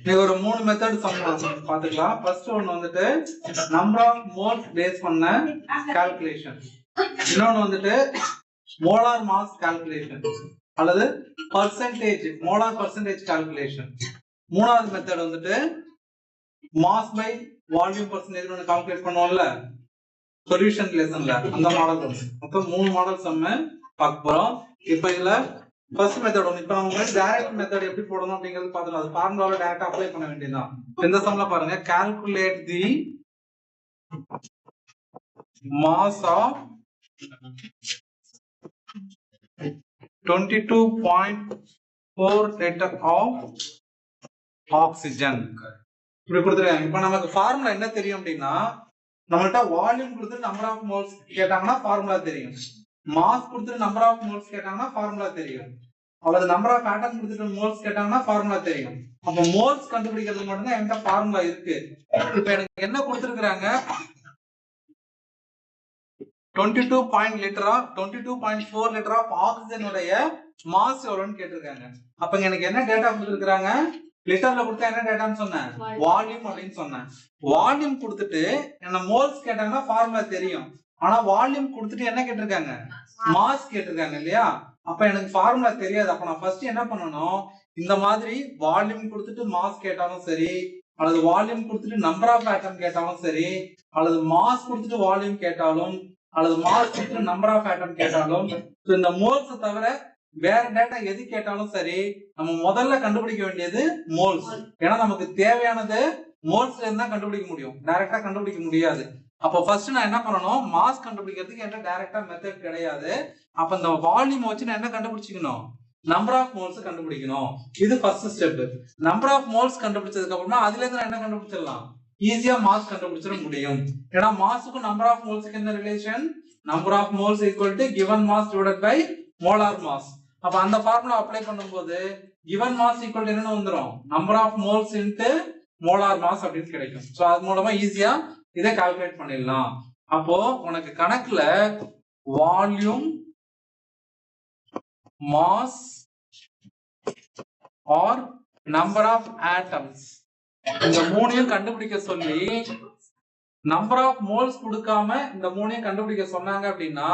நீங்க ஒரு 3 மெத்தட் பாத்துக்கலாம். ஃபர்ஸ்ட் ஒன்னு வந்துட்டு நம்பர் ஆஃப் மோல்ஸ் பேஸ் பண்ண கால்குலேஷன், இன்னொன்னு வந்துட்டு மோலார் மாஸ் கால்குலேஷன் அல்லது பர்சன்டேஜ் மோலார் பர்சன்டேஜ் கால்குலேஷன். மூணாவது மெத்தட் வந்துட்டு மாஸ் பை வால்யூம் பர்சன்டேஜ் ஒன்னு கால்குலேட் பண்ணுவோம்ல சொல்யூஷன் லெசன்ல, அந்த மாடல் வந்து மொத்தம் 3 மாடல் சம்ம பார்க்க போறோம். இப்போ இதுல ஃபர்ஸ்ட் மெத்தட் ஒன்னு, இப்போ நம்ம டைரக்ட் மெத்தட் எப்படி போடணும் அப்படிங்கிறது பார்த்தலாம். அது ஃபார்முலாவை டைரக்டா அப்ளை பண்ண வேண்டியதுதான். இந்த சம்ல பாருங்க, calculate the mass of 22.4 litre of oxygen இப்படி கொடுத்துருக்காங்க. இப்போ நமக்கு ஃபார்முலா என்ன தெரியும் அப்படின்னா, நம்மள்ட்ட வால்யூம் கொடுத்துட்டு நம்பர் ஆஃப் மோல்ஸ் கேட்டாங்கன்னா ஃபார்முலா தெரியும், மாஸ் கொடுத்துட்டு நம்பர் ஆஃப் மோல்ஸ் கேட்டாங்கன்னா ஃபார்முலா தெரியும், அல்லது நம்பர் ஆஃப் ஆட்டம் கொடுத்துட்டு மோல்ஸ் கேட்டாங்கன்னா ஃபார்முலா தெரியும். அப்ப மோல்ஸ் கண்டுபிடிக்கிறது மட்டும்தான் என்கிட்ட ஃபார்முலா இருக்கு. இப்ப எனக்கு என்ன கொடுத்துருக்காங்க, 22.4 லிட்டர் ஆஃப் ஆக்சிஜனுடைய மாஸ் எவ்வளவுன்னு கேட்டிருக்காங்க. அப்ப எனக்கு என்ன டேட்டா கொடுத்துருக்காங்க, லிட்டர்ல கொடுத்தா என்ன டேட்டான்னு சொன்னேன், வால்யூம் அப்படின்னு சொன்னேன். வால்யூம் கொடுத்துட்டு என்ன மோல்ஸ் கேட்டாங்கன்னா ஃபார்முலா தெரியும், ஆனா வால்யூம் கொடுத்துட்டு என்ன கேட்டிருக்காங்க, மாஸ் கேட்டிருக்காங்க இல்லையா. அப்ப எனக்கு ஃபார்முலா தெரியாது. அப்ப நான் ஃபர்ஸ்ட் என்ன பண்ணணும், இந்த மாதிரி வால்யூம் கொடுத்துட்டு மாஸ் கேட்டாலும் சரி, அல்லது வால்யூம் கொடுத்துட்டு நம்பர் ஆஃப் ஆட்டம் கேட்டாலும் சரி, அல்லது மாஸ் கொடுத்துட்டு வால்யூம் கேட்டாலும், அல்லது மாஸ் கொடுத்துட்டு நம்பர் ஆஃப் ஆட்டம் கேட்டாலும், இந்த மோல்ஸ் தவிர வேற டேட்டா எது கேட்டாலும் சரி, நம்ம முதல்ல கண்டுபிடிக்க வேண்டியது மோல்ஸ். ஏன்னா நமக்கு தேவையானது மோல்ஸ்ல இருந்தா கண்டுபிடிக்க முடியும், டைரக்டா கண்டுபிடிக்க முடியாது. அப்போ ஃபர்ஸ்ட் நான் என்ன பண்ணணும், மாஸ் கண்டுபிடிக்கிறதுக்கு என்ன டைரக்டா மெத்தட் கிடையாது. அப்ப இந்த வால்யூம் வச்சு நான் என்ன கண்டுபிடிச்சிக்கணும், நம்பர் ஆஃப் மோல்ஸ் கண்டுபிடிக்கணும். இது first step. Number of moles கண்டுபிடிச்சதுக்கு அப்புறமா அதுல இருந்து நான் என்ன கண்டுபிடிச்சிடலாம், ஈஸியா மாஸ் கண்டுபிடிச்சிட முடியும். ஏன்னா மாஸுக்கும் நம்பர் ஆஃப் மோல்ஸ்க்கு என்ன relation, number of moles equal to given mass divided by molar mass. அப்ப அந்த ஃபார்முலா அப்ளை பண்ணும்போது கிவன் மாஸ் ஈக்குவல் டு என்ன வந்துரும், number of moles into molar mass அப்படின்னு கிடைக்கும். சோ அது மூலமா ஈஸியா இதை கால்குலேட் பண்ணிடலாம். அப்போ உனக்கு கணக்குல volume, mass or number of atoms இந்த மூணையும் கண்டுபிடிக்க சொல்லி நம்பர் ஆஃப் மோல்ஸ் கொடுக்காம இந்த மூணையும் கண்டுபிடிக்க சொன்னாங்க அப்படின்னா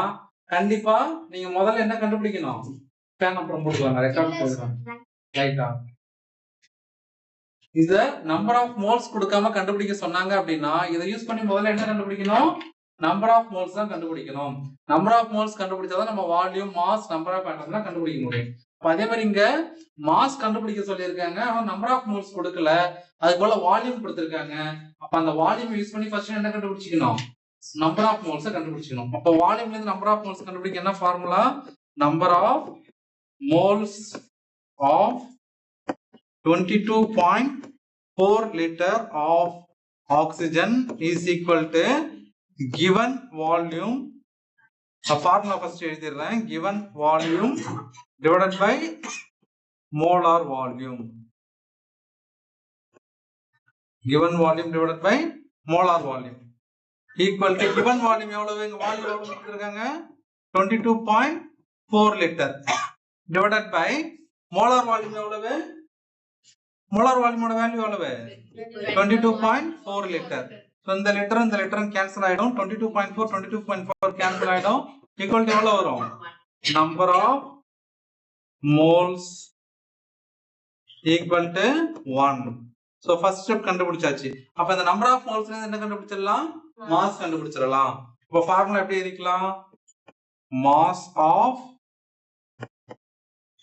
கண்டிப்பா நீங்க முதல்ல என்ன கண்டுபிடிக்கணும், பேன் அப்புறம் போடுவாங்க ரெக்கார்ட் போடுவாங்க ரைட்டா. இத நம்பர் ஆஃப் மோல்ஸ் கொடுக்காம கண்டுபிடிக்க சொன்னாங்க அப்படின்னா இதை யூஸ் பண்ணி முதல்ல என்ன கண்டுபிடிக்கணும், நம்பர் ஆஃப் மோல்ஸ் தான் கண்டுபிடிக்கணும். நம்பர் ஆஃப் மோல்ஸ் கண்டுபிடிச்சாதான் நம்ம volume, mass, number of atoms தான் கண்டுபிடிக்க முடியும். அதே மாதிரி இங்க மாஸ் கண்டுபிடிக்க சொல்லியிருக்காங்க, ஆனா நம்பர் ஆஃப் மோல்ஸ் கொடுக்கல, அது போல வால்யூம் கொடுத்திருக்காங்க. அப்ப அந்த வால்யூம் யூஸ் பண்ணி ஃபர்ஸ்ட் என்ன கண்டுபிடிச்சிக்கணும், நம்பர் ஆஃப் மோல்ஸ் கண்டுபிடிச்சிக்கணும். அப்ப வால்யூம்ல இருந்து நம்பர் ஆஃப் மோல்ஸ் கண்டுபிடிக்க என்ன formula, number of moles of 22.4 liter of oxygen is equal to given volume. Formula first எழுதிடுறேன், given volume divided by molar volume. Given volume divided by molar volume equal to given volume எவ்வளவு, இங்க volume எவ்வளவு கொடுத்திருக்காங்க 22.4 liter divided by molar volume எவ்வளவு, molar வால்யூமோட value எவ்வளவு 22.4 litre. So இந்த லிட்டரும் cancel ஆயிடும், 22.4 cancel ஆயிடும், equal to எவ்வளவு வரும், number of moles equal to 1. So first step கண்டுபிடிச்சாச்சு. அப்ப இந்த நம்பர் ஆஃப் மோல்ஸ்ல இருந்து என்ன கண்டுபிடிச்சிடலாம், மாஸ் கண்டுபிடிச்சிடலாம். இப்போ ஃபார்முலா எப்படி எழுதிக்கலாம், mass of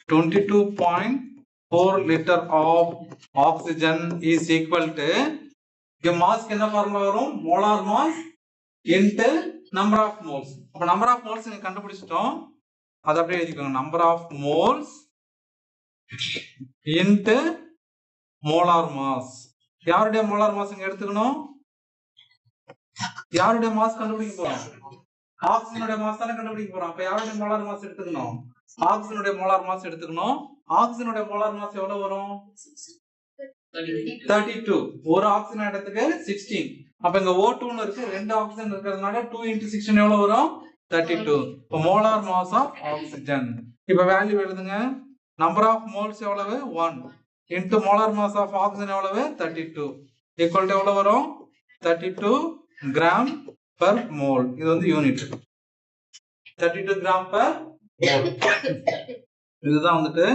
22.4 liter of oxygen is equal to mass என்ன ஃபார்முலா வரும், molar mass into number of moles. அப்ப number of moles நீங்க கண்டுபிடிச்சிட்டோம், அத அப்படியே எழுதிக்கோங்க, number of moles into molar mass. யாருடைய மோலார் மாஸ் இங்க எடுத்துக்கணும், யாருடைய மாஸ் கண்டுபிடிக்க போறோம், ஆக்சிஜனுடைய மாஸ் தானே கண்டுபிடிக்க போறோம். அப்ப யாருடைய மோலார் மாஸ் எடுத்துக்கணும், ஆக்சிஜனுடைய மோலார் மாஸ் எடுத்துக்கணும். ஆக்சிஜனுடைய மோலார் மாஸ் எவ்வளவு வரும் 32, ஒரு ஆக்சிஜன் இடத்துக்கு 16. அப்ப இங்க O2 ன்னு இருக்கு, ரெண்டு ஆக்சிஜன் இருக்கிறதுனால 2 into 16 எவ்வளவு வரும் 32. இப்ப மோலார் மாஸ் ஆஃப் ஆக்சிஜன். இப்ப வேல்யூ எழுதுங்க, நம்பர் ஆஃப் மோல்ஸ் எவ்வளவு 1, into molar mass of oxygen எவ்வளவு 32 equal to எவ்வளவு வரும் 32 gram per mole. இது வந்து யூனிட் 32 gram per mole. இதுதான் வந்துட்டு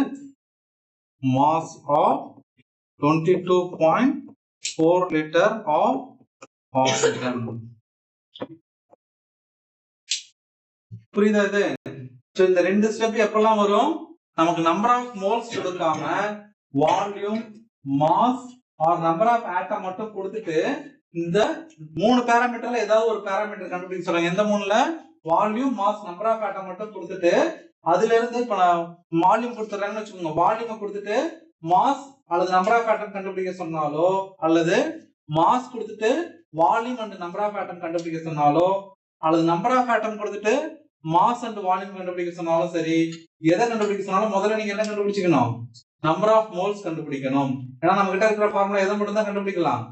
mass of 22.4 liter of oxygen. புரியுதா இது? சோ இந்த ரெண்டு ஸ்டெப் எப்பலாம் வரும்? நமக்கு நம்பர் ஆஃப் மோல்ஸ் கொடுக்காம volume, mass or number of atom மட்டும் கொடுத்துட்டு இந்த மூணு பாராமீட்டர்ல ஏதாவது ஒரு பாராமீட்டர் கண்டுபிடிக்க சொல்றாங்க. எந்த மூணுல? Volume, mass, number of atom மட்டும் கொடுத்துட்டு அதுல இருந்து இப்ப நான் வால்யூம் கொடுத்துறாங்கன்னு வச்சுக்கோங்க. வால்யூம் கொடுத்துட்டு மாஸ் அல்லது நம்பர் ஆஃப் ஆட்டம் கண்டுபிடிக்க சொன்னாலோ அல்லது மாஸ் கொடுத்துட்டு volume and number of atom கண்டுபிடிக்க சொன்னாலோ அல்லது நம்பர் ஆஃப் ஆட்டம் கொடுத்துட்டு மாஸ் அண்ட் வால்யூம் கண்டுபிடிக்க சொன்னாலும் சரி, எதை கண்டுபிடிக்க சொன்னாலும் முதல்ல நீங்க என்ன கண்டுபிடிச்சிக்கணும்? நம்பர் ஆஃப் மோல்ஸ் கண்டுபிடிக்கணும். ஏன்னா நம்ம கிட்ட இருக்கிற ஃபார்முலா எதை மட்டும் தான் கண்டுபிடிக்கலாம்?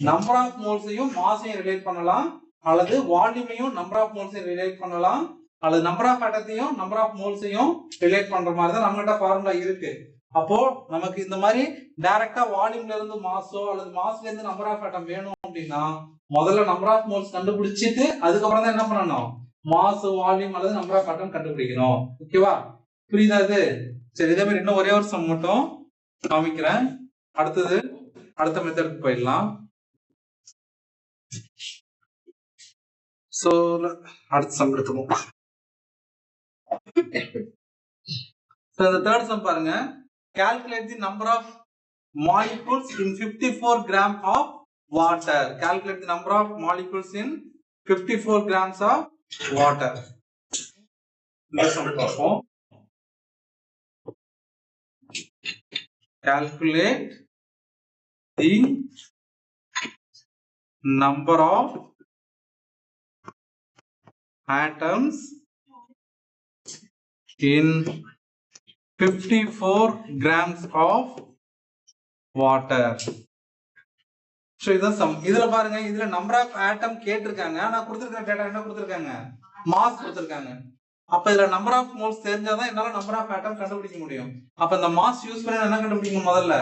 நம்பர் ஆஃப் மோல்ஸையும் மாஸையும் ரிலேட் பண்ணலாம், அல்லது வால்யூமையும் நம்பர் ஆஃப் மோல்ஸையும் ரிலேட் பண்ணலாம், அல்லது நம்பர் ஆஃப் ஆட்டத்தையும் நம்பர் ஆஃப் மோல்ஸையும் ரிலேட் பண்ற மாதிரி தான் நம்ம கிட்ட ஃபார்முலா இருக்கு. அப்போ நமக்கு இந்த மாதிரி டைரக்டா வால்யூம்ல இருந்து மாஸோ அல்லது மாஸ்ல இருந்து நம்பர் ஆஃப் ஆட்டம் வேணும் அப்படின்னா முதல்ல நம்பர் ஆஃப் மோல்ஸ் கண்டுபிடிச்சிட்டு அதுக்கப்புறம் தான் என்ன பண்ணணும்? மாஸ், வால்யூம் அல்லது நம்பர் ஆஃப் ஆட்டம் கண்டுபிடிக்கணும். ஓகேவா? புரியுதா இது? சரி, இதே மாதிரி இன்னும் ஒரே ஒரு சம் மட்டும் காமிக்கிறேன். அடுத்தது அடுத்த மெத்தடுக்கு போயிடலாம். சோ அடுத்த சம் எடுத்துக்கோம். இந்த தேர்ட் சம் பாருங்க. calculate the number of molecules in 54 gram of water. Calculate the number of molecules in 54 grams of water. இந்த சம் பார்ப்போம். Calculate the number of atoms in 54 grams of water. So இதான் some. இதுல பாருங்க, இதுல number of ஆட்டம் கேட்டிருக்காங்க. நான் கொடுத்திருக்கிற data என்ன கொடுத்திருக்காங்க? மாஸ் கொடுத்திருக்காங்க. அப்ப இதுல நம்பர் ஆஃப் மோல்ஸ் தெரிஞ்சாதான் என்னால நம்பர் ஆஃப் ஆட்டம் கண்டுபிடிக்க முடியும். அப்ப இந்த மாஸ் யூஸ் பண்ணி என்ன கண்டுபிடிக்கணும்? முதல்ல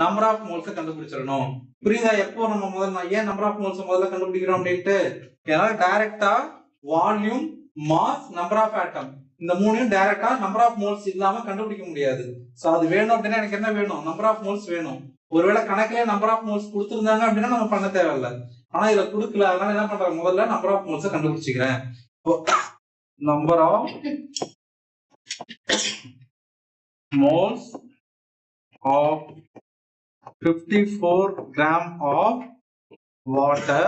நம்பர் ஆஃப் மோல்ஸ் கண்டுபிடிச்சிடணும். புரியுதா? எப்போ நம்ம முதல்ல ஏன் நம்பர் ஆஃப் மோல்ஸ் முதல்ல கண்டுபிடிக்கிறோம் அப்படின்ட்டு, ஏன்னா டைரக்டா volume, mass, number of atom இந்த மூணையும் டைரக்டா நம்பர் ஆஃப் மோல்ஸ் இல்லாம கண்டுபிடிக்க முடியாது. சோ அது வேணும் அப்படின்னா எனக்கு என்ன வேணும்? நம்பர் ஆஃப் மோல்ஸ் வேணும். ஒருவேளை கணக்கிலே நம்பர் ஆஃப் மோல்ஸ் கொடுத்திருந்தாங்க அப்படின்னா நம்ம பண்ண தேவையில்ல. ஆனா இதுல கொடுக்கல, அதனால என்ன பண்றேன்? முதல்ல நம்பர் ஆஃப் மோல்ஸ் கண்டுபிடிச்சிக்கிறேன். Number of moles of 54 gram of water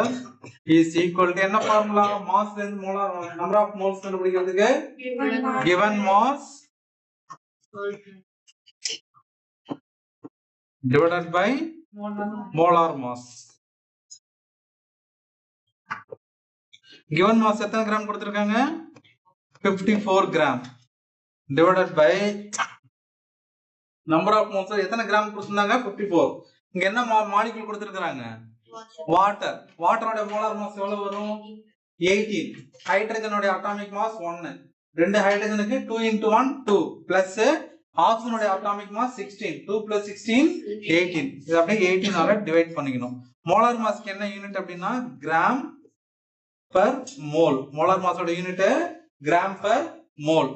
is equal to என்ன ஃபார்முலா? மாஸ்ல இருந்து மோலார் நம்பர் ஆஃப் மோல்ஸ் கண்டுபிடிக்கிறதுக்கு given mass divided by molar mass. given mass எத்தனை கிராம் கொடுத்திருக்காங்க? 54 gram divided by number of moles எத்தனை gram கொடுத்திருந்தாங்க? 54. இங்க என்ன மாலிக்யூல் கொடுத்திருக்காங்க? வாட்டர். வாட்டரோட மோலார் மாஸ் எவ்வளவு வரும்? 18. ஹைட்ரஜனோட அட்டாமிக் மாஸ் 1. ரெண்டு ஹைட்ரஜனுக்கு 2 into 1 2 பிளஸ் ஆக்சிஜனோட அட்டாமிக் மாஸ் 16. 2 plus 16 18. இது அப்படியே 18 ஆல டிவைட் பண்ணிக்கணும். மோலார் மாஸ்க்கு என்ன யூனிட் அப்படின்னா கிராம் பர் மோல். மோலார் மாஸோட யூனிட் கிராம் பர் மோல்.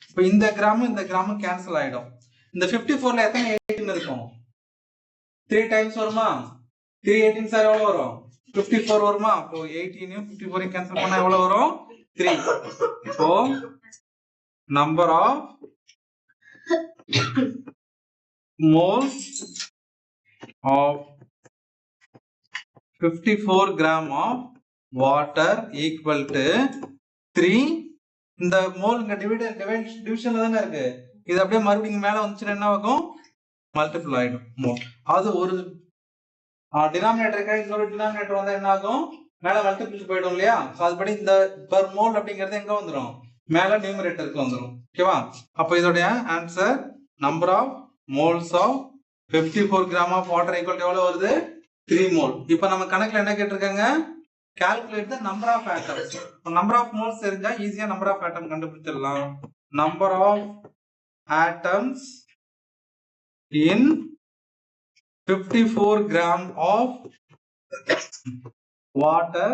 இப்போ இந்த கிராமும் இந்த கிராமும் கேன்சல் ஆயிடும். இந்த 54ல எத்தனை 18 இருக்கும்? 3 டைம்ஸ் வருமா? 3 18 சார் எவ்வளவு வரும்? 54 வருமா? அப்போ 18 54 கேன்சல் பண்ணா எவ்வளவு வரும்? 3. இப்போ number of moles of 54 gram of water equal to 3. இந்த மோல் இங்க டிவிஷன்ல தானே இருக்கு. இது அப்படியே மறுபடியும் மேல வந்துச்சுன்னா என்ன ஆகும்? மல்டிபிள் ஆயிடும் மோல். அது ஒரு டினாமினேட்டர் இன்னொரு டினாமினேட்டர் வந்தா என்ன ஆகும்? மேல மல்டிபிள் போயிடும் இல்லையா? அதுபடி இந்த பெர் மோல் அப்படிங்கிறது எங்க வந்துடும்? மேல நியூமரேட்டருக்கு வந்துடும். ஓகேவா? அப்போ இதோட answer number of moles of 54 gram of water equal to எவ்வளவு வருது? 3 mole. இப்போ நம்ம கணக்குல என்ன கேட்டிருக்காங்க? calculate the number of atoms. number of moles தெரிஞ்சா ஈஸியா number of atom கண்டுபிடிச்சிடலாம். number of atoms in 54 gram of water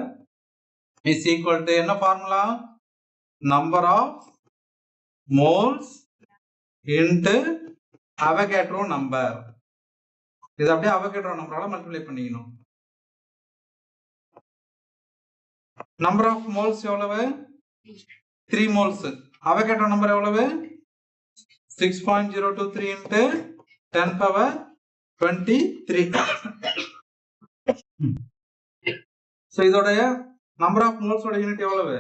is equal to என்ன formula? Number of moles into Avogadro number. இது அப்படியே Avogadro நம்பரால மல்டிப்ளை பண்ணிக்கணும். Number of moles எவ்வளவு? 3 moles. Avogadro number எவ்வளவு? 6.023 into 10 power 23. So இதோடைய number of moles ஓட unit எவ்வளவு?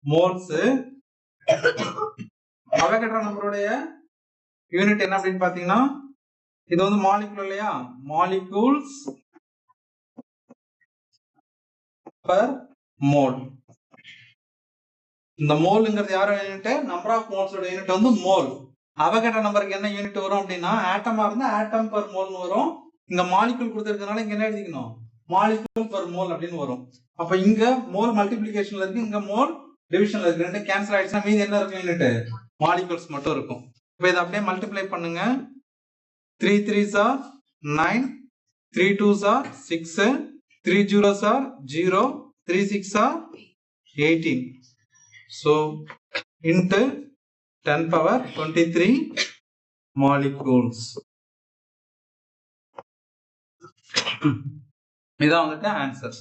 moles. Avogadro number உடைய யூனிட் என்ன அப்படினு பாத்தீங்கன்னா இது வந்து மாலிக்யூல் இல்லையா? molecules per mole. இந்த மோல்ங்கிறது யாரோட யூனிட்? நம்பர் ஆஃப் மோல்ஸ் ஓட யூனிட் வந்து மோல். அவகேட்ரோ நம்பருக்கு என்ன யூனிட் வரும் அப்படின்னா ஆட்டமா இருந்தா ஆட்டம் பர் மோல்னு வரும். இங்க மாலிக்யூல் கொடுத்திருக்கனால இங்க என்ன எழுதிக்கணும்? மாலிக்யூல் பர் மோல் அப்படின்னு வரும். அப்ப இங்க மோல் மல்டிப்ளிகேஷன்ல இருக்கு, இங்க மோல் டிவிஷன்ல இருக்கு. ரெண்டு கேன்சல் ஆயிடுச்சுன்னா மீதி என்ன இருக்கும்? யூனிட் மாலிக்யூல்ஸ் மட்டும் இருக்கும். இப்போ இதை அப்படியே மல்டிப்ளை பண்ணுங்க. 3 3s are 9, 3 2s are 6, 3 zeros are 0, 3 6 are 18. So into 10 power 23 molecules. இதான் வந்துட்டு ஆன்சர்.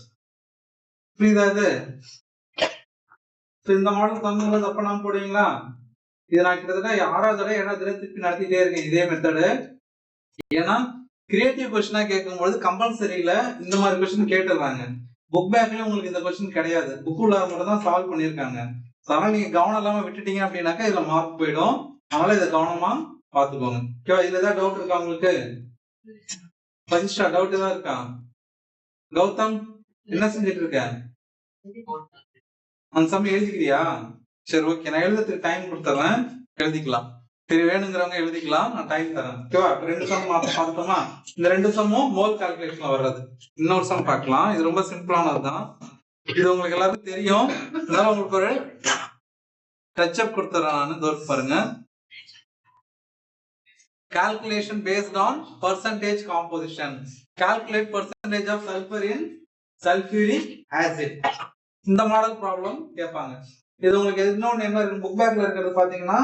புரியுதா இது? இந்த மாடல் தந்துள்ளது அப்ப நான் போடுவீங்களா? இதை நான் கிட்டத்தட்ட 6வது தடவை 7வது தடவை திருப்பி நடத்திட்டே இருக்கேன் இதே மெத்தடு. ஏன்னா கிரியேட்டிவ் கொஸ்டினா கேட்கும்போது கம்பல்சரியில இந்த மாதிரி கொஸ்டின் கேட்டுறாங்க. புக் பேக்ல உங்களுக்கு இந்த கொஸ்டின் கிடையாது, புக் உள்ள மட்டும் தான் சால்வ் பண்ணிருக்காங்க. அதனால நீங்க கவனம் இல்லாம விட்டுட்டீங்க அப்படின்னாக்கா இதுல மார்க் போயிடும். அதனால இதை கவனமா பாத்துக்கோங்க. இதுல ஏதாவது டவுட் இருக்கா உங்களுக்கு? பஞ்சிஷா டவுட் ஏதாவது இருக்கா? கௌதம் என்ன செஞ்சிட்டு இருக்க? அந்த சமயம் எழுதிக்கிறியா? சரி ஓகே, நான் எழுதுறதுக்கு டைம் கொடுத்துறேன், எழுதிக்கலாம். சரி வேணுங்கிறவங்க எழுதிக்கலாம், நான் டைம் தரேன். ஓகேவா? 2 சம் பார்த்தோமா? இந்த 2 சம்மும் மோல் கால்குலேஷன்ல வர்றது. இன்னொரு சம் பார்க்கலாம். இது ரொம்ப சிம்பிளானதுதான், இது உங்களுக்கு எல்லாருக்கும் தெரியும். அதனால உங்களுக்கு ஒரு டச் அப் கொடுத்துறேன் நான். தோற்று பாருங்க. Calculation based on percentage composition. Calculate percentage of sulfur in sulfuric acid. இந்த மாடல் ப்ராப்ளம் கேட்பாங்க. இது உங்களுக்கு இன்னொன்று என்ன இருக்கு புக் பேக்ல இருக்கிறது பாத்தீங்கன்னா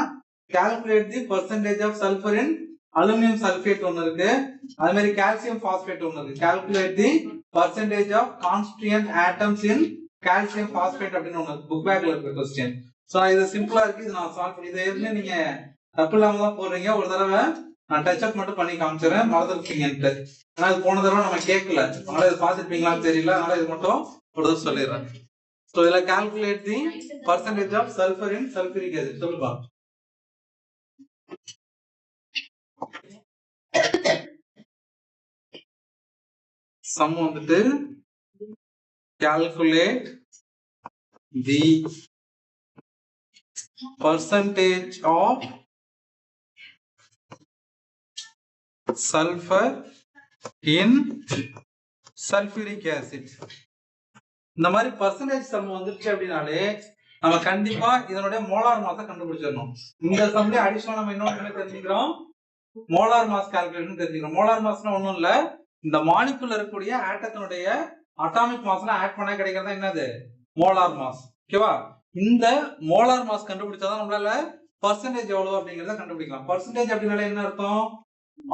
calculate the percentage of sulfur in aluminum sulfate ஒன்னு இருக்கு, அது மாதிரி calcium phosphate ஒன்னு இருக்கு. Calculate the percentage of constituent atoms in calcium phosphate அப்படின்னு ஒன்னு புக் பேக்ல இருக்க क्वेश्चन. சோ இது சிம்பிளா இருக்கு, இது நான் சால்வ் பண்ணி இதை நீங்க தப்பு இல்லாம தான் போடுறீங்க. ஒரு தடவை நான் டச் அப் மட்டும் பண்ணி காமிச்சிடறேன், மறந்துருப்பீங்கன்ட்டு. ஆனா இது போன தடவை நம்ம கேட்கல, அதனால இது பாத்துருப்பீங்களான்னு தெரியல, அதனால இது மட்டும் ஒரு தடவை சொல்லிடுறேன். சோ இதுல calculate the percentage of sulfur in sulfuric acid. சொல்லுப்பா. சம் வந்துட்டு calculate the percentage of sulfur in sulfuric acid. இந்த மாதிரி பர்சன்டேஜ் சம் வந்துருச்சு அப்படின்னாலே நம்ம கண்டிப்பா இதனுடைய மோலார் மாஸை கண்டுபிடிச்சிடணும். இந்த சம்ல அடிஷனலா நம்ம இன்னொன்னு தெரிஞ்சுக்கிறோம், மோலார் மாஸ் கால்குலேஷன் தெரிஞ்சுக்கிறோம். மோலார் மாஸ்னா ஒண்ணும் இல்ல, இந்த மாலிகுல் இருக்கக்கூடிய ஆட்டத்தினுடைய அட்டாமிக் மாஸ்ல ஆட் பண்ண கிடைக்கிறதா என்னது? Molar mass. ஓகேவா? இந்த மோலார் மாஸ் கண்டுபிடிச்சாதான் நம்மளால பர்சன்டேஜ் எவ்வளவு அப்படிங்கறத கண்டுபிடிக்கலாம். பர்சன்டேஜ் அப்படின்னால என்ன அர்த்தம்?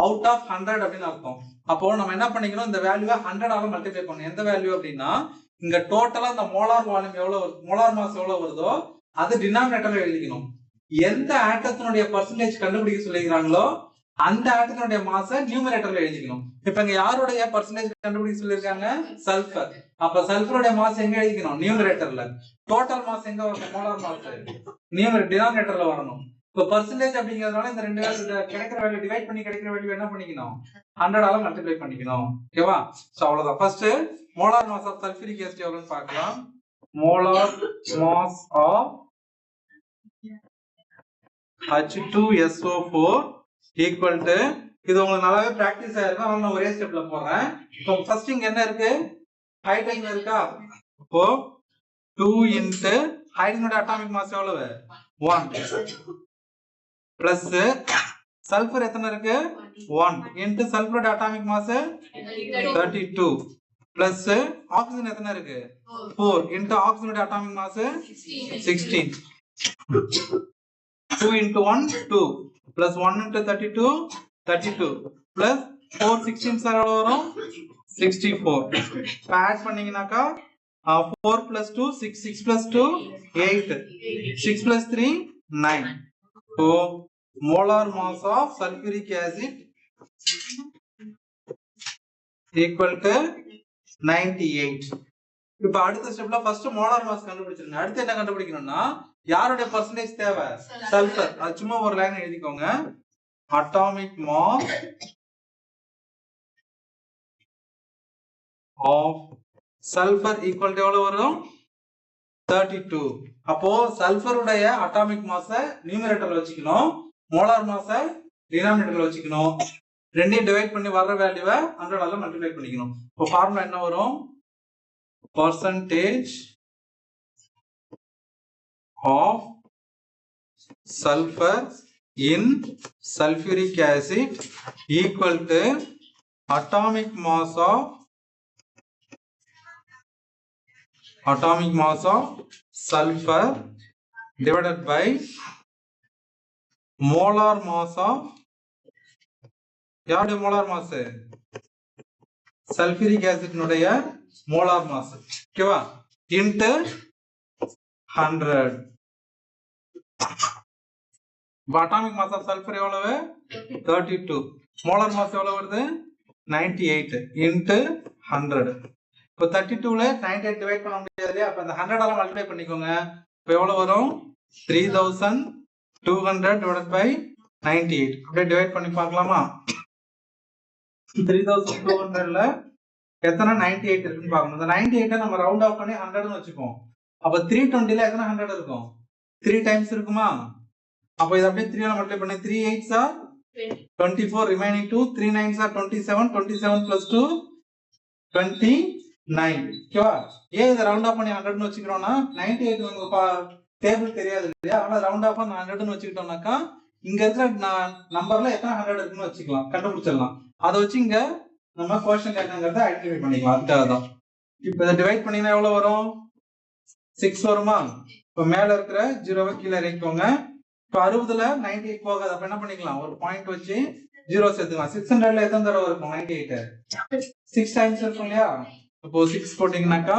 அவுட் ஆஃப் 100 அப்படின்னு அர்த்தம். அப்போ நம்ம என்ன பண்ணிக்கணும், இந்த வேல்யூவை 100ஆல மல்டிப்ளை பண்ணணும். எந்த வேல்யூ அப்படின்னா இங்க டோட்டலா இந்த மோலார் வால்யூம் எவ்வளவு வருது, மோலார் மாஸ் எவ்வளவு வருதோ அது டினாமினேட்டர்ல எழுதிக்கணும். எந்த ஆட்டத்தினுடைய பர்சன்டேஜ் கண்டுபிடிக்க சொல்லிக்கிறாங்களோ அந்த ஆட்டத்தினுடைய மாஸை நியூமரேட்டர்ல எழுதிக்கணும். இப்ப இங்க யாருடைய பர்சன்டேஜ் கண்டுபிடிக்க சொல்லிருக்காங்க? சல்ஃபர். அப்ப சல்ஃபருடைய மாஸ் எங்க எழுதிக்கணும்? நியூமரேட்டர்ல. டோட்டல் மாஸ் எங்க வரணும்? மோலார் மாஸ் நியூமரேட்டர் டினாமினேட்டர்ல வரணும். இப்போ பர்சன்டேஜ் அப்படிங்கிறதுனால இந்த ரெண்டு வேல்யூ கிடைக்கிற வேல்யூ டிவைட் பண்ணி கிடைக்கிற வேல்யூ என்ன பண்ணிக்கணும்? 100ஆல மல்டிப்ளை பண்ணிக்கணும். ஓகேவா? சோ அவ்வளவுதான். First molar mass of sulphuric acid எவ்வளவுன்னு பார்க்கலாம். Molar mass of H2SO4 equal to, இது உங்களுக்கு நல்லாவே பிராக்டிஸ் ஆயிருக்கும், அதனால நான் ஒரே ஸ்டெப்ல போறேன். இப்போ ஃபர்ஸ்ட் இங்க என்ன இருக்கு? ஹைட்ரஜன் இருக்கா? அப்போ 2 இன்டு ஹைட்ரஜனோட அட்டாமிக் மாஸ் எவ்வளவு? 1 பிளஸ் சல்பர் எத்தனை இருக்கு 1 into சல்பரோட அட்டாமிக் மாஸ் 32 plus ஆக்சிஜன் எத்தனை இருக்கு 4 into ஆக்சிஜனோட atomic mass 16 2 into 1 2 plus 1 into 32 32 plus 4 16 sir எவ்வளவு வரும் 64 add பண்ணீங்கனாக்கா 4 plus 2 6 6 plus 2 8 6 plus 3 9 so molar mass of sulfuric acid equal to 98 இப்போ அடுத்த ஸ்டெப்ல ஃபர்ஸ்ட் மோலார் மாஸ் கண்டுபிடிச்சிருங்க அடுத்து என்ன கண்டுபிடிக்கணும்னா யாரோட परसेंटेज தேவை சல்பர் அது சும்மா ஒரு லைன் எழுதிக்கோங்க atomic mass of sulphur equal to எவ்வளவு வரும் 32 அப்போ சல்பர் உடைய அட்டாமிக் மாஸ நியூமரேட்டர்ல வச்சுக்கணும் மோலார் மாஸ டினாமினேட்டர்ல வச்சுக்கணும் ரெண்டையும் டிவைட் பண்ணி வர்ற வேல்யூவை 100 ஆல மல்டிப்ளை பண்ணிக்கணும் இப்போ ஃபார்முலா என்ன வரும் percentage of sulfur in sulfuric acid equal to atomic mass of sulfur divided by molar mass of யாருடைய molar mass sulfuric acid னுடைய molar mass ஓகேவா into 100 atomic mass of sulfur எவ்வளவு 32 molar mass எவ்வளவு வருது 98 into 100 இப்போ 32 ல 98 divide பண்ண முடியாது இல்லையா அப்ப அந்த 100 ஆல மல்டிப்ளை பண்ணிக்கோங்க இப்போ எவ்வளவு வரும் 3200 divided by 98 அப்படியே டிவைட் பண்ணி பார்க்கலாமா 3200 ல எத்தனை 98 இருக்குன்னு பார்க்கணும் இந்த 98 நம்ம ரவுண்ட் ஆஃப் பண்ணி 100 னு வெச்சுப்போம் அப்ப 320 ல எத்தனை 100 இருக்கும் 3 டைம்ஸ் இருக்குமா அப்ப இத அப்படியே 3 ஆல மல்டிப்ளை பண்ணி 3 8s are 24 remaining 2 3 9s are 27 27 plus 2 29 ஓகேவா ஏன் இத ரவுண்ட் ஆஃப் பண்ணி 100 னு வெச்சுக்கிறோம்னா 98 உங்களுக்கு டேபிள் தெரியாது இல்லையா அதனால ரவுண்ட் ஆஃப் பண்ணி 100 னு வெச்சிட்டோம்னாக்கா இங்க இருக்கிற நம்பர்ல எத்தனை 100 இருக்குன்னு வெச்சுக்கலாம் கண்டுபிடிச்சிடலாம் அதை வச்சு இங்க நம்ம கோஷன் என்னங்கறத ஐடென்டிஃபை பண்ணிக்கலாம் அதுக்காக தான் இப்போ இத டிவைட் பண்ணினா எவ்வளவு வரும் 6 வருமா இப்போ மேல இருக்கிற 0வை கீழ இறக்கிக்கோங்க இப்போ 60 ல 98 போகாது அப்ப என்ன பண்ணிக்கலாம் ஒரு பாயிண்ட் வச்சு 0 சேர்த்துக்கலாம் 600 ல எத்தனை தடவை இருக்கும் 98 6 டைம்ஸ் இருக்கும் இல்லையா அப்போ 6 போட்டீங்கனாக்கா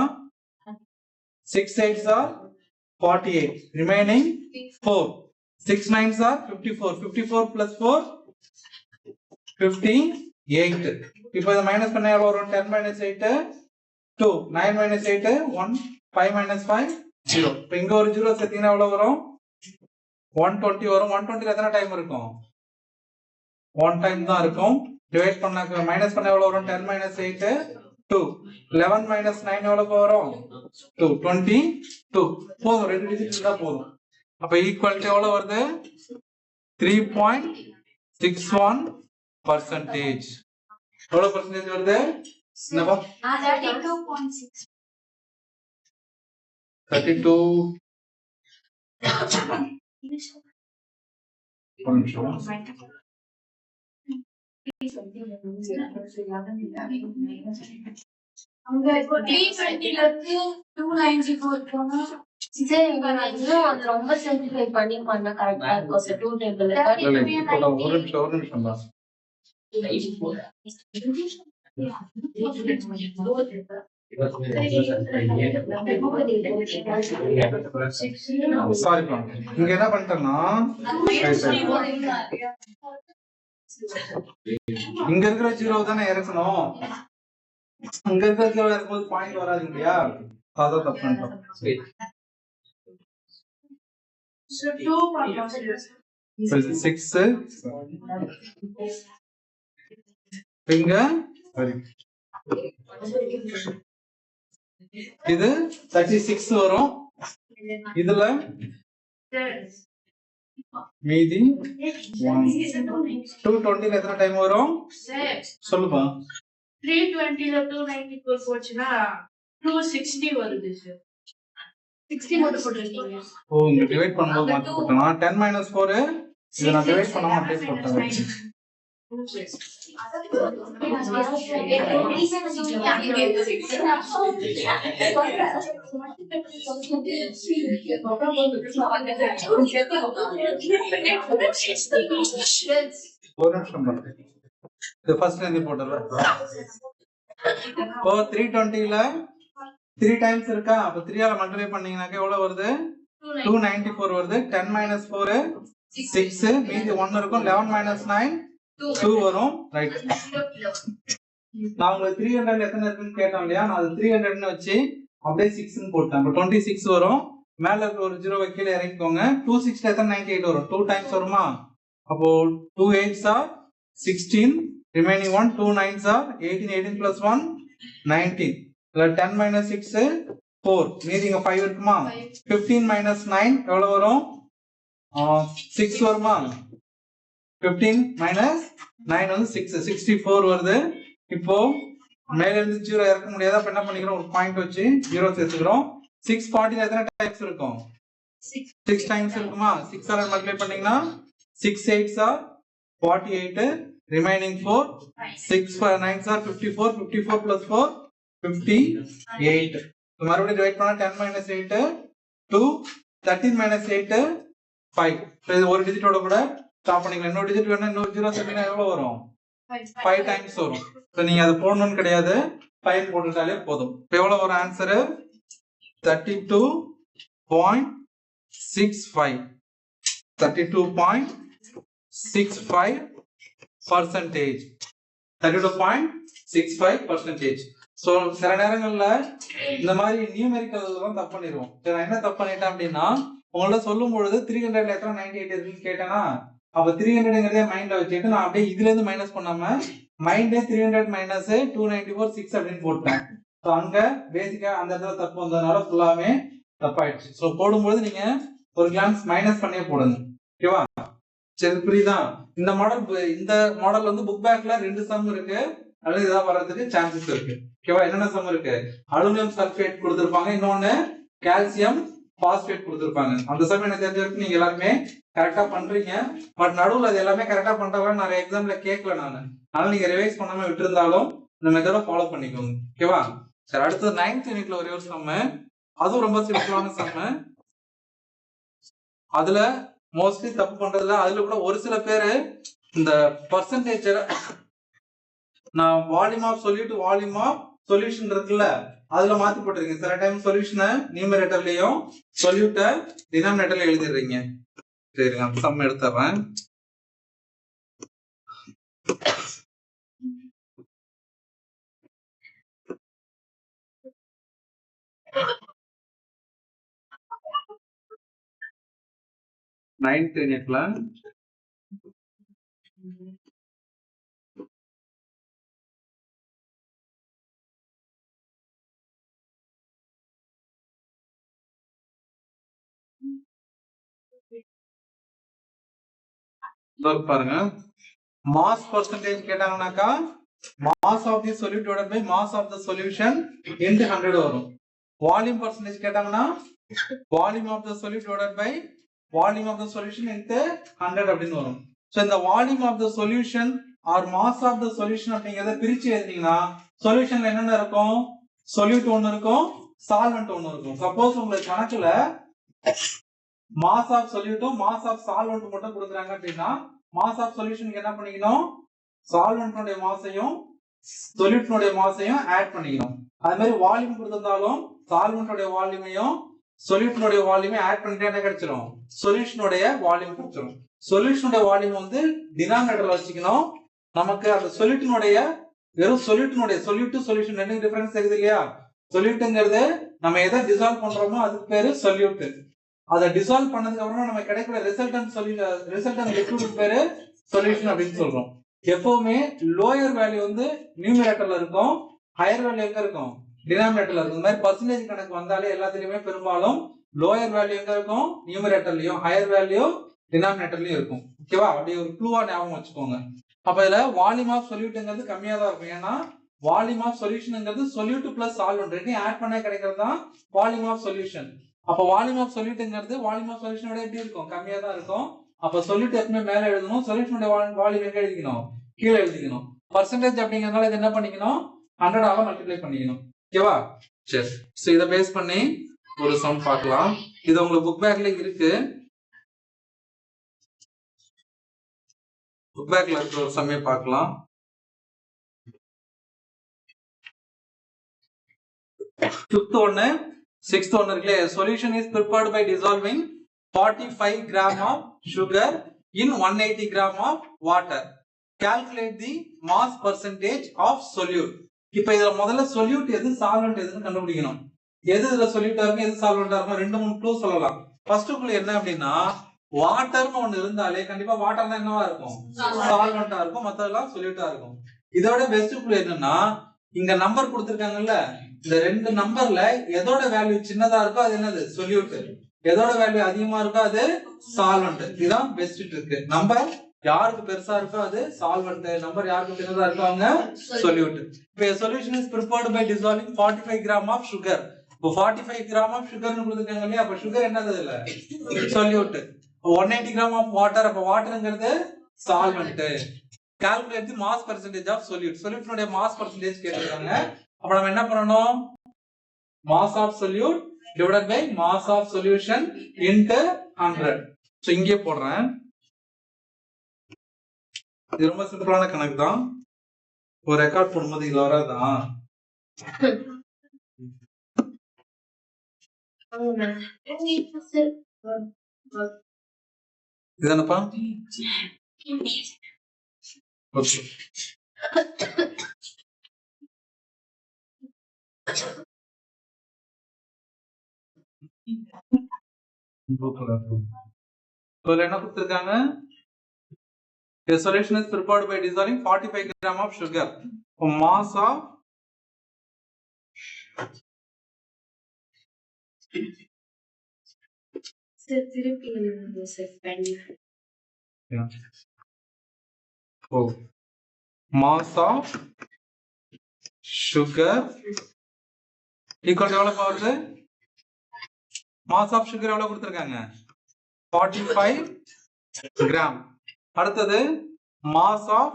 6 8s are 48 remaining 4 6 9s are 54 54 plus 4 58 இப்போ இத மைனஸ் பண்ணா எவ்வளவு வரும் 10 minus 8 2 9 minus 8 1 5 minus 5 0 இப்போ இங்க ஒரு 0 சேர்த்தீங்கன்னா எவ்வளவு வரும் 120 வரும் 120 ல எத்தனை டைம் இருக்கும் 1 டைம் தான் இருக்கும் டிவைட் பண்ணா மைனஸ் பண்ணா எவ்வளவு வரும் 10 minus 8 2 11 minus 9 எவ்வளவு வரும் 2 22 போதும் ரெண்டு டிஜிட் இருந்தா போதும் அப்ப ஈக்குவல் எவ்வளவு வருது 3.61% எவ்வளவு பர்சன்டேஜ் வருது 32 அங்க இப்போ 320 ல இருந்து 294 போனா அது ரொம்ப சிம்பிளிஃபை பண்ணி பண்ணா கரெக்டா இருக்கும் சார் 2 டேபிள் ஒரு நிமிஷம் தான் சாரி இங்க என்ன பண்ணிட்டேன்னா இங்க இருக்கிற 0 தானே இறக்கணும் இங்க இருக்கிற 0 இருக்கும்போது பாயிண்ட் வராது இல்லையா அதான் தப்பு பண்ணிட்டோம் இங்க இது 36 வரும் இதுல மீதி 220 ல எத்தனை டைம் வரும் சொல்லுப்பா 320 ல 294 போச்சுனா 260 வருது சார் 60 மட்டும் போட்டுருக்கீங்க ஓ இங்க டிவைட் பண்ணும்போது மாத்தி போட்டனா 10 - 4 இதை நான் டிவைட் பண்ணாம அப்படியே போட்டேன். ஒரு நிமிஷம் பாருங்க. இது ஃபர்ஸ்ட் எழுதி போட்டுறேன். இப்போ 320ல 3 டைம்ஸ் இருக்கா? அப்ப 3 ஆல மல்டிப்ளை பண்ணீங்கனாக்க எவ்வளவு வருது? 294 வருது. 10 - 4 6, மீதி 1 இருக்கும். 11 - 9 2 வரும். ரைட். நான் உங்களுக்கு 300 எத்தனை இருக்குன்னு கேட்டோம் இல்லையா? நான் அது 300ன்னு வச்சு அப்படியே 6ன்னு போட்டேன். அப்ப 26 வரும். மேல இருக்க ஒரு 0 கீழே இறக்கிக்கோங்க. 26ல எத்தனை 98 வரும்? 2 டைம்ஸ் வருமா? அப்போ 2 8s are 16, remaining 1 2 9s are 18, 18 plus 1 19. 10 - 6 4, மீதி இங்க 5 இருக்குமா? 15 - 9 எவ்வளவு வரும்? 6 வருமா? 15 - 9 வந்து 6, 64 வருது. இப்போ மேல இருந்து 0 இறக்க முடியாது. அப்ப என்ன பண்ணிக்கிறோம்? ஒரு பாயிண்ட் வச்சு 0 சேர்த்துக்கிறோம். 640 எத்தனை டைம்ஸ் இருக்கும்? 6 டைம்ஸ் இருக்குமா? 6 ஆல மல்டிப்ளை பண்ணீங்கன்னா 6 8s are 48, remaining 4, 6 9s are 54, 54 plus 4 58. மறுபடியும் டிவைட் பண்ணா 10 - 8 2, 13 - 8 5. இது ஒரு டிஜிட்டோட கூட ஸ்டாப் பண்ணிக்கலாம். இன்னொரு டிஜிட் வேணா இன்னொரு 0 சேர்த்தீங்கன்னா எவ்வளவு வரும்? 5 டைம்ஸ் வரும். இப்போ நீங்க அது போடணும்னு கிடையாது, 5 போட்டுட்டாலே போதும். இப்போ எவ்வளவு வரும் ஆன்சர்? 32.65. 32.65%. 32.65%. சோ சில நேரங்கள்ல இந்த மாதிரி நியூமெரிக்கல் எல்லாம் தப்பு பண்ணிடுவோம். நான் என்ன தப்பு பண்ணிட்டேன் அப்படின்னா, உங்கள்ட்ட சொல்லும் பொழுது 300ல எத்தனை 98 இருக்குன்னு கேட்டேன்னா, அப்ப 300ங்கிறதே மைண்ட்ல வச்சுட்டு நான் அப்படியே இதுல இருந்து மைனஸ் பண்ணாம மைண்டே 300 - 294 6 அப்படின்னு போட்டேன். ஸோ அங்க பேசிக்கா அந்த இடத்துல தப்பு வந்ததுனால ஃபுல்லாமே தப்பாயிடுச்சு. ஸோ போடும்போது நீங்க ஒரு கிளான்ஸ் மைனஸ் பண்ணியே போடுங்க. ஓகேவா? சரி, புரியுதா? இந்த மாடல் வந்து புக் பேக்ல 2 சம் இருக்கு. அல்லது இதான் வர்றதுக்கு சான்சஸ் இருக்கு. ஓகேவா? என்னென்ன சம் இருக்கு? அலுமினியம் சல்பேட் கொடுத்திருப்பாங்க, இன்னொன்னு கால்சியம் பாஸ்பேட் கொடுத்திருப்பாங்க. அந்த சம் எனக்கு தெரிஞ்சிருக்கு, நீங்க எல்லாருமே கரெக்டா பண்றீங்க. பட் நடுவுல அது எல்லாமே கரெக்டா பண்றவங்க நிறைய எக்ஸாம்ல கேட்கல நானு. அதனால நீங்க ரிவைஸ் பண்ணாம விட்டுருந்தாலும் இந்த மெத்தட ஃபாலோ பண்ணிக்கோங்க. ஓகேவா? சரி, அடுத்து 9th யூனிட்ல ஒரே ஒரு சம். அதுவும் ரொம்ப சிம்பிளான சம். அதுல மோஸ்ட்லி தப்பு பண்றதுல அதுல கூட ஒரு சில பேரு இந்த பர்சன்டேஜ் நான் volume of solute volume of solution இருக்குல்ல, அதுல மாத்தி போட்டுருக்கீங்க. சில டைம் சொல்யூஷனை நியூமரேட்டர்லயும் சொல்யூட்ட டினாமினேட்டர்ல எழுதிடுறீங்க. சரி, நான் சம் எடுத்துறேன். நைன்த் யூனிட்ல பாருங்க, மாஸ் பர்சன்டேஜ் கேட்டாங்கன்னாக்கா mass of the solute divided by mass of the solution into 100 வரும். வால்யூம் பர்சன்டேஜ் கேட்டாங்கன்னா volume of the solute divided by volume of the solution into 100 அப்படின்னு வரும். சோ இந்த volume of the solution or mass of the solution அப்படிங்கறத பிரிச்சு எழுதினீங்கன்னா சொல்யூஷன்ல என்னென்ன இருக்கும்? Solute ஒன்னு இருக்கும், சால்வெண்ட் ஒன்னு இருக்கும். சப்போஸ் உங்களுக்கு கணக்குல மாஸ் ஆஃப் சொல்யூட்டும் மாஸ் ஆஃப் சால்வெண்ட் மட்டும் கொடுக்குறாங்க அப்படின்னா மாஸ் ஆஃப் சொல்யூஷனுக்கு என்ன பண்ணிக்கணும்? சால்வெண்ட்னுடைய மாஸையும் சொல்யூட்னுடைய மாஸையும் ஆட் பண்ணிக்கணும். அது மாதிரி வால்யூம் கொடுத்திருந்தாலும் சால்வெண்ட்னுடைய வால்யூமையும் சொல்யூட்னுடைய வால்யூமை ஆட் பண்ணிட்டே என்ன கிடைச்சிரும்? சொல்யூஷனுடைய வால்யூம் கிடைச்சிரும். சொல்யூஷனுடைய வால்யூம் வந்து டினாமினேட்டர்ல வச்சுக்கணும். நமக்கு அந்த சொல்யூட்டினுடைய வெறும் சொல்யூட்டினுடைய சொல்யூட் சொல்யூஷன் ரெண்டு டிஃபரன்ஸ் தெரியுது இல்லையா? சொல்யூட்ங்கிறது நம்ம எதை டிசால்வ் பண்றோமோ அதுக்கு பேரு சொல்யூட். அதை டிசால்வ் பண்ணதுக்கு அப்புறமா நம்ம கிடைக்கிற ரிசல்டன்ட் லிக்விட் பேரு சொல்யூஷன் அப்படின்னு சொல்றோம். எப்பவுமே லோயர் வேல்யூ வந்து நியூமரேட்டர்ல இருக்கும், ஹையர் வேல்யூ எங்க இருக்கும்? டினாமினேட்டர்ல இருக்கும். இந்த மாதிரி பர்சன்டேஜ் கணக்கு வந்தாலே எல்லாத்துலயுமே பெரும்பாலும் லோயர் வேல்யூ எங்க இருக்கும்? நியூமரேட்டர்லயும், ஹையர் வேல்யூ டினாமினேட்டர்லயும் இருக்கும். ஓகேவா? அப்படி ஒரு க்ளூவா ஞாபகம் வச்சுக்கோங்க. அப்ப இதுல வால்யூம் ஆஃப் சொல்யூட்ங்கிறது கம்மியா தான் இருக்கும். ஏன்னா வால்யூம் ஆஃப் சொல்யூஷன்ங்கிறது சொல்யூட் பிளஸ் சால்வெண்ட் ரெண்டையும் ஆட் பண்ண கிடைக்கிறது தான் வால்யூம் ஆஃப் சொல்யூஷன். அப்ப வால்யூம் ஆஃப் சொல்யூட்ங்கிறது வால்யூம் ஆஃப் சொல்யூஷனோட எப்படி இருக்கும்? கம்மியா தான் இருக்கும். அப்ப சொல்லிட்டு எப்பவுமே மேல எழுதணும், சொல்யூஷனுடைய வால்யூம் எங்க எழுதிக்கணும், கீழே எழுதிக்கணும். பர்சன்டேஜ் அப்படிங்கறதுனால இது என்ன பண்ணிக்கணும், 100 ஆல மல்டிப்ளை பண்ணிக்கணும். ஓகேவா? சரி, சோ இத பேஸ் பண்ணி ஒரு சம் பார்க்கலாம். இது உங்களுக்கு புக் பேக்ல இருக்கு. புக் பேக்ல இருக்கிற ஒரு சம்மே பார்க்கலாம். ஃபிஃப்த் ஒன்னு, சிக்ஸ்த் ஒன்னு இருக்குல்ல. Solution is prepared by dissolving 45 gram of sugar in 180 gram of water. Calculate the mass percentage of solute. இப்போ இதுல முதல்ல solute எது, solvent எதுன்னு கண்டுபிடிக்கணும். எது இதுல solute இருக்கும், எது solvent இருக்கும், ரெண்டு மூணு க்ளூ சொல்லலாம். ஃபர்ஸ்ட் க்ளூ என்ன அப்படின்னா, வாட்டர்னு ஒன்னு இருந்தாலே கண்டிப்பா வாட்டர் தான் என்னவா இருக்கும், சால்வெண்டா இருக்கும், மத்ததெல்லாம் சொல்யூட்டா இருக்கும். இதோட பெஸ்ட் க்ளூ என்னன்னா, இங்க நம்பர் கொடுத்திருக்காங்கல்ல, இந்த ரெண்டு நம்பர்ல எதோட வேல்யூ சின்னதா இருக்கோ அது என்னது, சொல்யூட். எதோட வேல்யூ அதிகமா இருக்கோ அது சால்வெண்ட். இதுதான் பெஸ்ட் ட்ரிக். நம்பர் யாருக்கு பெருசா இருக்கோ அது சால்வெண்ட், நம்பர் யாருக்கு சின்னதா இருக்கோ அவங்க சொல்யூட். இப்போ solution is prepared by dissolving 45 gram of sugar. இப்போ 45 gram of sugar னு கொடுத்திருக்காங்க இல்லையா, அப்ப sugar என்னது இல்ல, சொல்யூட். 180 gram of water, அப்ப வாட்டர்ங்கிறது solvent. Calculate the mass percentage of solute. Solute உடைய mass percentage கேட்டிருக்காங்க. அப்ப நம்ம என்ன பண்ணணும், mass of solute divided by mass of solution into 100. So இங்கே போடுறேன். இது ரொம்ப சிம்பிளான கணக்கு தான். ஒரு ரெக்கார்ட் போடும்போது இது வராதா? இதுதானப்பா? ஓகே. என்ன கொடுத்திருக்காங்க, a solution is prepared by dissolving 45 gram of sugar. Mass of mass of sugar equal to எவ்வளவு வருது, mass of sugar எவ்வளவு கொடுத்திருக்காங்க, 45 gram. அடுத்தது mass of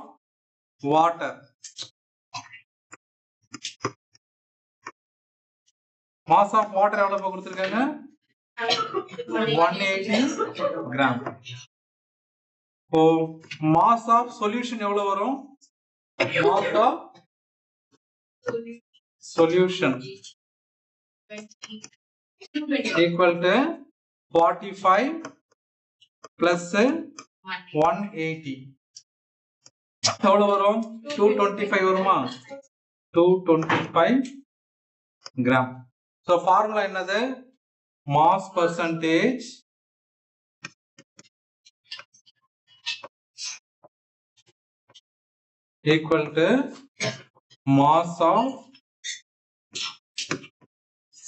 water. mass of water எவ்வளவு கொடுத்திருக்காங்க, 180 gram. O mass of solution எவ்வளவு வரும், mass of solution equal to 45 plus 180 எவ்வளவு வரும், 225 வருமா, 225 gram. So formula என்னது, mass percentage equal to mass of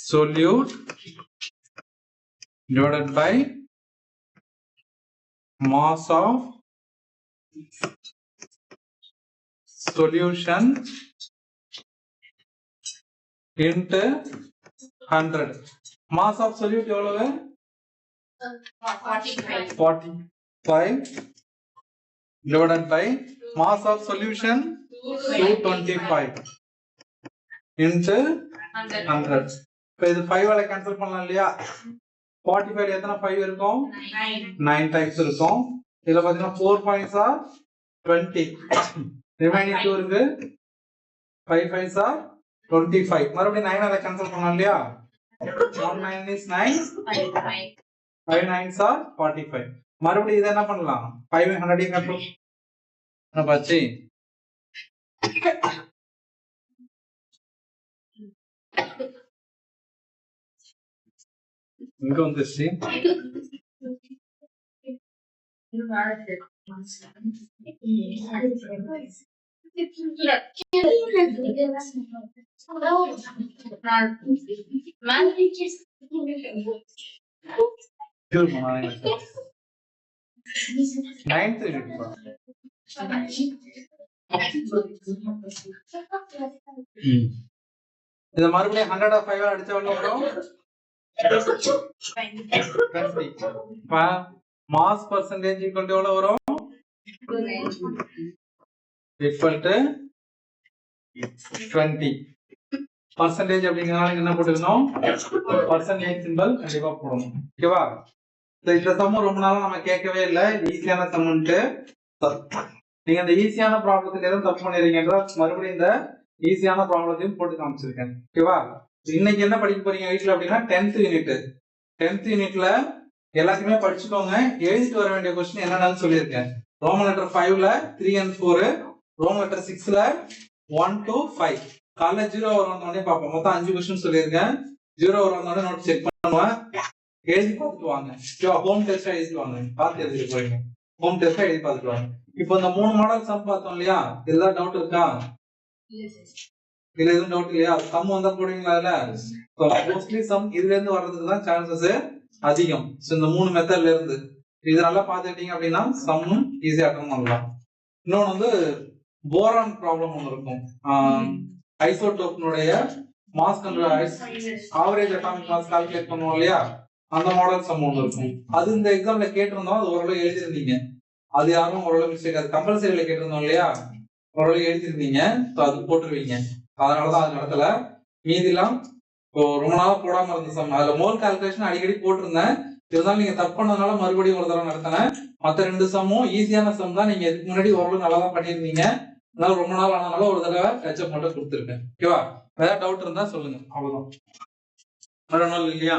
solute divided by mass of solution into 100. mass of solute எவ்வளவு, 45 divided by mass of solution 225 into 100. இப்போ இது 5 ஆல cancel பண்ணலாம் இல்லையா, 45 எத்தனை 5 இருக்கும், 9 டைம்ஸ் இருக்கும். இதுல பாத்தீங்கன்னா 4 points are 20, remaining 2 இருக்கு, 5 5s are 25. மறுபடியும் 9 ஆல கேன்சல் பண்ணலாம் இல்லையா, 1 9 is 9, 5 9s are 45. மறுபடியும் இதை என்ன பண்ணலாம், 5 100 கேன்சல் என்ன பாச்சு, இங்க வந்துருச்சு. இத மறுபடியும் 105 அடிச்சா எவ்வளவு வரும், 20. மாஸ் பர்சன்டேஜ் ஈக்குவல் டு எவ்வளவு வரும்? Equal to 20. பர்சன்டேஜ் அப்படிங்கறதுனால என்ன போட்டுக்கணும்? பர்சன்டேஜ் சிம்பல் கண்டிப்பா போடணும். ஓகேவா? இந்த சம் ரொம்ப நாளா நம்ம கேட்கவே இல்லை. ஈஸியான சம்ன்ட்டு நீங்க இந்த ஈஸியான ப்ராப்ளத்துக்கு எதுவும் தப்பு பண்ணிருக்கீங்க, மறுபடியும் இந்த ஈஸியான ப்ராப்ளத்தையும் போட்டு காமிச்சிருக்கேன். ஓகேவா? இன்னைக்கு என்ன படிக்க போறீங்க வீட்டுல அப்படின்னா 10th யூனிட். 10th யூனிட்ல எல்லாத்தையுமே படிச்சுக்கோங்க. எழுதிட்டு வர வேண்டிய கொஸ்டின் என்னன்னு சொல்லியிருக்கேன். ரோமன் லெட்டர் 5ல 3 and 4, ரோமன் லெட்டர் 6ல 1 to 5. காலைல 0 வந்தோடனே பார்ப்போம். மொத்தம் 5 கொஸ்டின் சொல்லியிருக்கேன். 0 வந்தோடனே நோட் செக் பண்ணுவேன். எழுதி பார்த்துட்டு வாங்க. ஹோம் டெஸ்டா எழுதிட்டு வாங்க. பார்த்து எழுதிட்டு போறீங்க. ஹோம் டெஸ்டா எழுதி பார்த்துட்டு வாங்க. இப்போ இந்த 3 மாடல் சம் பார்த்தோம் இல்லையா? இதுதான் டவுட் இருக்கா? இதுல எதுவும் டவுட் இல்லையா? சம் வந்தா போடுவீங்களா? இல்ல மோஸ்ட்லி சம் இதுல இருந்து வர்றதுக்கு தான் சான்சஸ் அதிகம். இந்த 3 மெத்தட்ல இருந்து இது நல்லா பாத்துக்கிட்டீங்க அப்படின்னா சம்மும் ஈஸியா அட்டன் பண்ணலாம். இன்னொன்னு வந்து போரான் ப்ராப்ளம் ஒன்று இருக்கும். ஐசோடோப்னுடைய mass average atomic mass calculate பண்ணுவோம் இல்லையா? அந்த மாடல் சம் ஒன்று இருக்கும். அது இந்த எக்ஸாம்ல கேட்டிருந்தோம். அது ஓரளவு எழுதிருந்தீங்க. அது யாரும் ஓரளவு மிஸ்டேக். அது கம்பல்சரியில கேட்டிருந்தோம் இல்லையா? ஓரளவு எழுதிருந்தீங்க. அது போட்டுருவீங்க. அதனாலதான் அது நடத்தல. மீதிலாம் ரொம்ப நாளா போடாம இருந்த சம். அதுல மோல் கால்குலேஷன் அடிக்கடி போட்டிருந்தேன். இருந்தாலும் நீங்க தப்பு பண்ணதுனால மறுபடியும் ஒரு தடவை நடத்தினேன். மற்ற 2 சம்மும் ஈஸியான சம் தான். நீங்க இதுக்கு முன்னாடி ஓரளவு நல்லா தான் பண்ணிருந்தீங்க. அதனால ரொம்ப நாள் ஆனதுனால ஒரு தடவை டச்சப் மட்டும் கொடுத்துருக்கேன். ஓகேவா? ஏதாவது டவுட் இருந்தா சொல்லுங்க. அவ்வளவுதான். வேற ஒன்றும் இல்லையா?